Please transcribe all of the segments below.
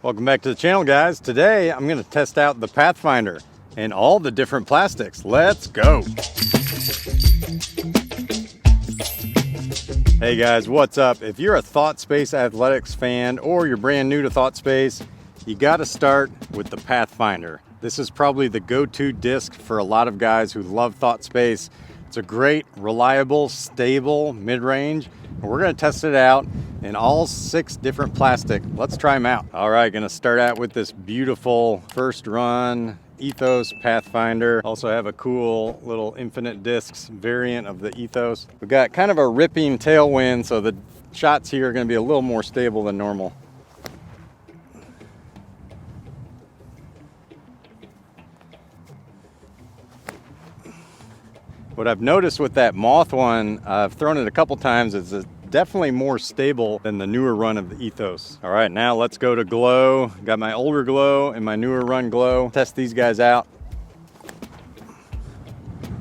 Welcome back to the channel, guys. Today I'm going to test out the Pathfinder and all the different plastics. Let's go. Hey guys, what's up? If you're a Thought Space Athletics fan or you're brand new to Thought Space, you got to start with the Pathfinder. This is probably the go-to disc for a lot of guys who love Thought Space. It's a great, reliable, stable mid-range. We're going to test it out in all 6 different plastic. Let's try them out. All right, going to start out with this beautiful first run Ethos Pathfinder. Also have a cool little infinite discs variant of the Ethos. We've got kind of a ripping tailwind, so the shots here are going to be a little more stable than normal. What I've noticed with that moth one, I've thrown it a couple times, is it's definitely more stable than the newer run of the Ethos. All right, now let's go to glow. Got my older glow and my newer run glow. Test these guys out.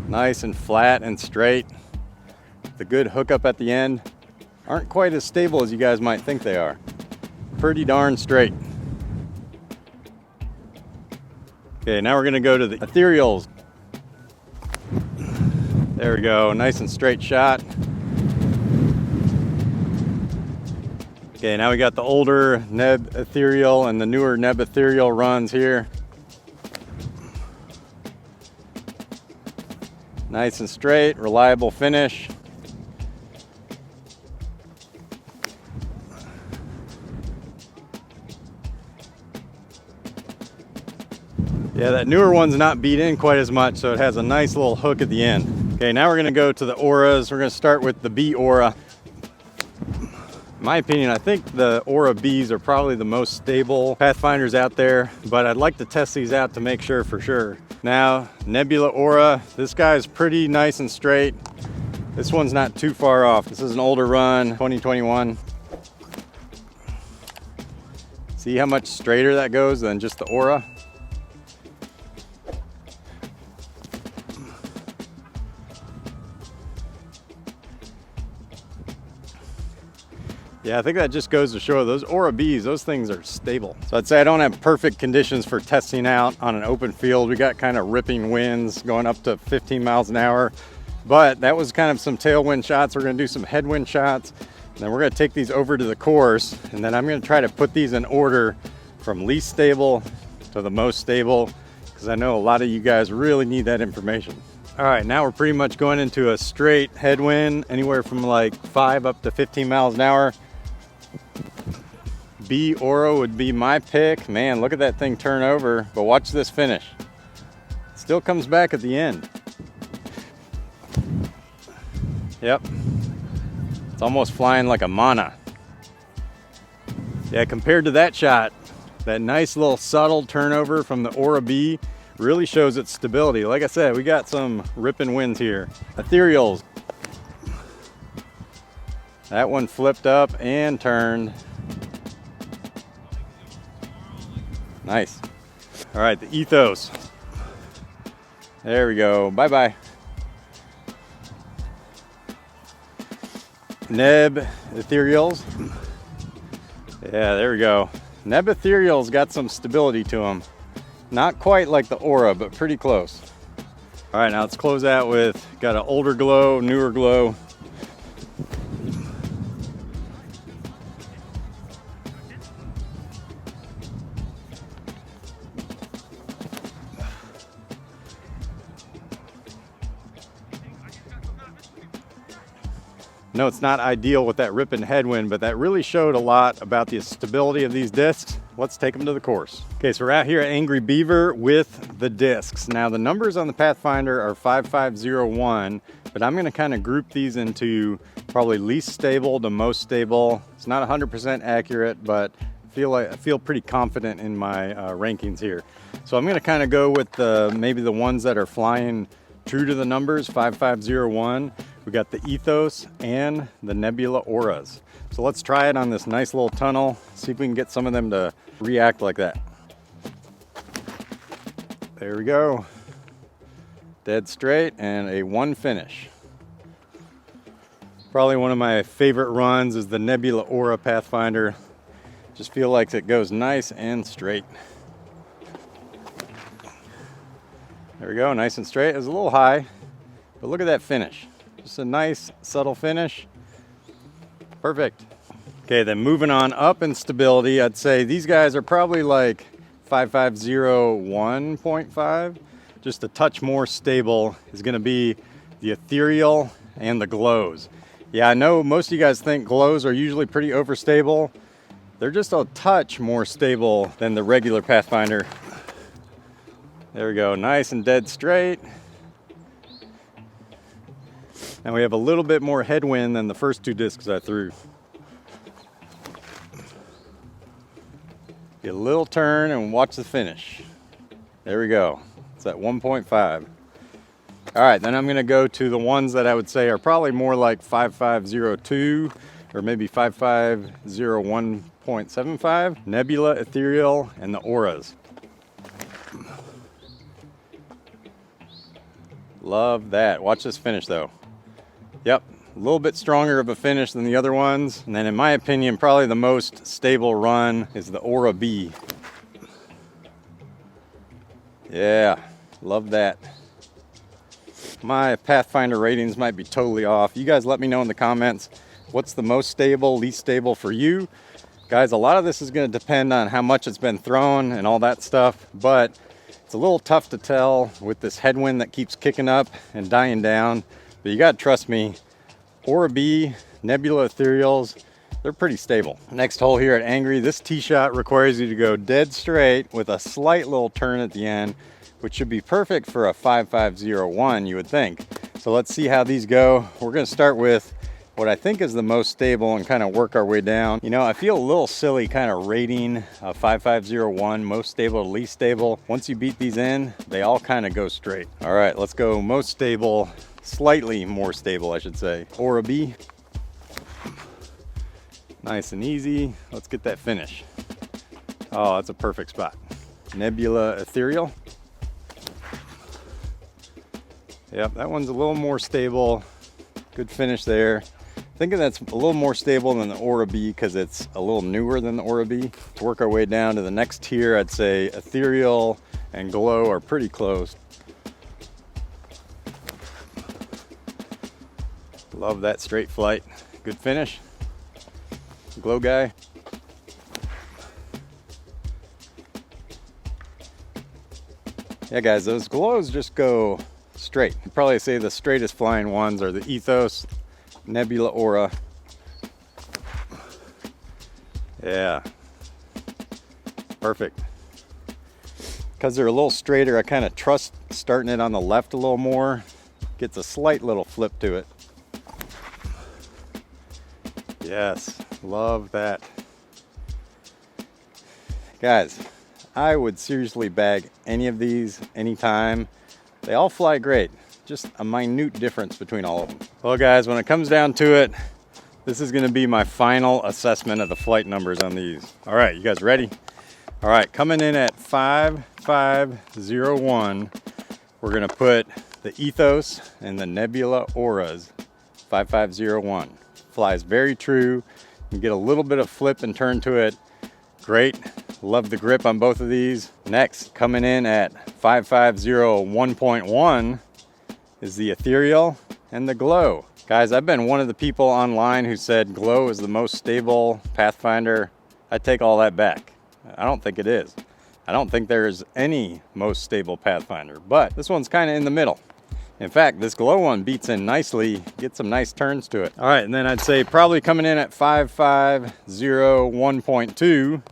Nice and flat and straight. The good hookup at the end. Aren't quite as stable as you guys might think they are. Pretty darn straight. Okay, now we're gonna go to the Ethereals. There we go, nice and straight shot. Okay, now we got the older Neb Ethereal and the newer Neb Ethereal runs here. Nice and straight, reliable finish. Yeah, that newer one's not beat in quite as much, so it has a nice little hook at the end. Okay, now we're gonna go to the auras. We're gonna start with the B aura. In my opinion, I think the aura Bs are probably the most stable Pathfinders out there, but I'd like to test these out to make sure for sure. Now, Nebula aura, this guy is pretty nice and straight. This one's not too far off. This is an older run, 2021. See how much straighter that goes than just the aura? Yeah, I think that just goes to show those Aura Bs, those things are stable. So I'd say I don't have perfect conditions for testing out on an open field. We got kind of ripping winds going up to 15 miles an hour, but that was kind of some tailwind shots. We're gonna do some headwind shots, and then we're gonna take these over to the course, and then I'm gonna try to put these in order from least stable to the most stable, because I know a lot of you guys really need that information. All right, now we're pretty much going into a straight headwind, anywhere from like 5 up to 15 miles an hour. B Aura would be my pick. Man, look at that thing turn over, but watch this finish. Still comes back at the end. Yep. It's almost flying like a mana. Yeah, compared to that shot, that nice little subtle turnover from the Aura B really shows its stability. Like I said, we got some ripping winds here. Ethereals. That one flipped up and turned. Nice. All right, the Ethos. There we go. Bye-bye. Neb Ethereals. Yeah, there we go. Neb Ethereals got some stability to them. Not quite like the Aura, but pretty close. All right, now let's close out with, got an older glow, newer glow. No, it's not ideal with that ripping headwind, but that really showed a lot about the stability of these discs. Let's take them to the course. Okay, so we're out here at Angry Beaver with the discs. Now the numbers on the Pathfinder are 5501, but I'm gonna kind of group these into probably least stable to most stable. It's not 100% accurate, but I feel pretty confident in my rankings here. So I'm gonna kind of go with maybe the ones that are flying true to the numbers, 5501. We got the Ethos and the Nebula Auras. So let's try it on this nice little tunnel, see if we can get some of them to react like that. There we go. Dead straight and a 1 finish. Probably one of my favorite runs is the Nebula Aura Pathfinder. Just feel like it goes nice and straight. There we go, nice and straight. It was a little high, but look at that finish. Just a nice, subtle finish. Perfect. Okay, then moving on up in stability, I'd say these guys are probably like 5501.5. Just a touch more stable is gonna be the Ethereal and the glows. Yeah, I know most of you guys think glows are usually pretty overstable. They're just a touch more stable than the regular Pathfinder. There we go, nice and dead straight. And we have a little bit more headwind than the first two discs I threw. Get a little turn and watch the finish. There we go, it's at 1.5. All right, then I'm gonna go to the ones that I would say are probably more like 5502 or maybe 5501.75. Nebula, Ethereal, and the auras. Love that. Watch this finish though. Yep, a little bit stronger of a finish than the other ones. And then in my opinion, probably the most stable run is the Aura B. Yeah, love that. My Pathfinder ratings might be totally off. You guys let me know in the comments what's the most stable, least stable for you. Guys, a lot of this is going to depend on how much it's been thrown and all that stuff, but it's a little tough to tell with this headwind that keeps kicking up and dying down. But you got to trust me, Aura B, Nebula Ethereals, they're pretty stable. Next hole here at Angry, this tee shot requires you to go dead straight with a slight little turn at the end, which should be perfect for a 5501, you would think. So let's see how these go. We're going to start with what I think is the most stable and kind of work our way down. You know, I feel a little silly kind of rating a 5501, most stable to least stable. Once you beat these in, they all kind of go straight. All right, let's go most stable, slightly more stable, I should say. Aura B. Nice and easy. Let's get that finish. Oh, that's a perfect spot. Nebula Ethereal. Yep, that one's a little more stable. Good finish there. I think that's a little more stable than the Aura B because it's a little newer than the Aura B. To work our way down to the next tier, I'd say Ethereal and Glow are pretty close. Love that straight flight. Good finish. Glow guy. Yeah guys, those glows just go straight. I'd probably say the straightest flying ones are the Ethos, Nebula, Aura. Yeah, perfect. Because they're a little straighter, I kind of trust starting it on the left a little more. Gets a slight little flip to it. Yes, love that. Guys, I would seriously bag any of these anytime. They all fly great, just a minute difference between all of them. Well guys, when it comes down to it, this is gonna be my final assessment of the flight numbers on these. All right, you guys ready? All right, coming in at 5501, we're gonna put the Ethos and the Nebula Auras, 5501. Flies very true. You get a little bit of flip and turn to it. Great. Love the grip on both of these. Next, coming in at 5501.1 is the Ethereal and the Glow. Guys, I've been one of the people online who said Glow is the most stable Pathfinder. I take all that back. I don't think it is. I don't think there's any most stable Pathfinder, but this one's kind of in the middle. In fact, this Glow one beats in nicely, gets some nice turns to it. All right, and then I'd say probably coming in at 5501.2,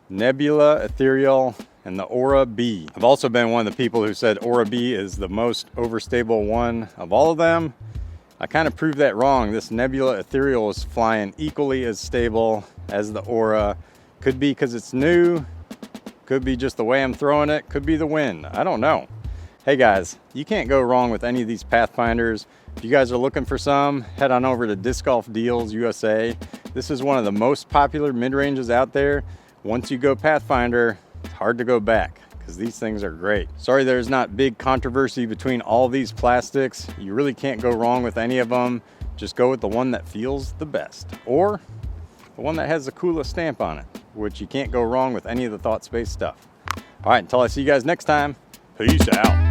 Nebula, Ethereal, and the Aura B. I've also been one of the people who said Aura B is the most overstable one of all of them. I kind of proved that wrong. This Nebula Ethereal is flying equally as stable as the Aura. Could be because it's new, could be just the way I'm throwing it, could be the wind, I don't know. Hey guys, you can't go wrong with any of these Pathfinders. If you guys are looking for some, head on over to Disc Golf Deals USA. This is one of the most popular mid-ranges out there. Once you go Pathfinder, it's hard to go back because these things are great. Sorry there's not big controversy between all these plastics. You really can't go wrong with any of them. Just go with the one that feels the best or the one that has the coolest stamp on it. which you can't go wrong with any of the thought space stuff. All right, until I see you guys next time, peace out.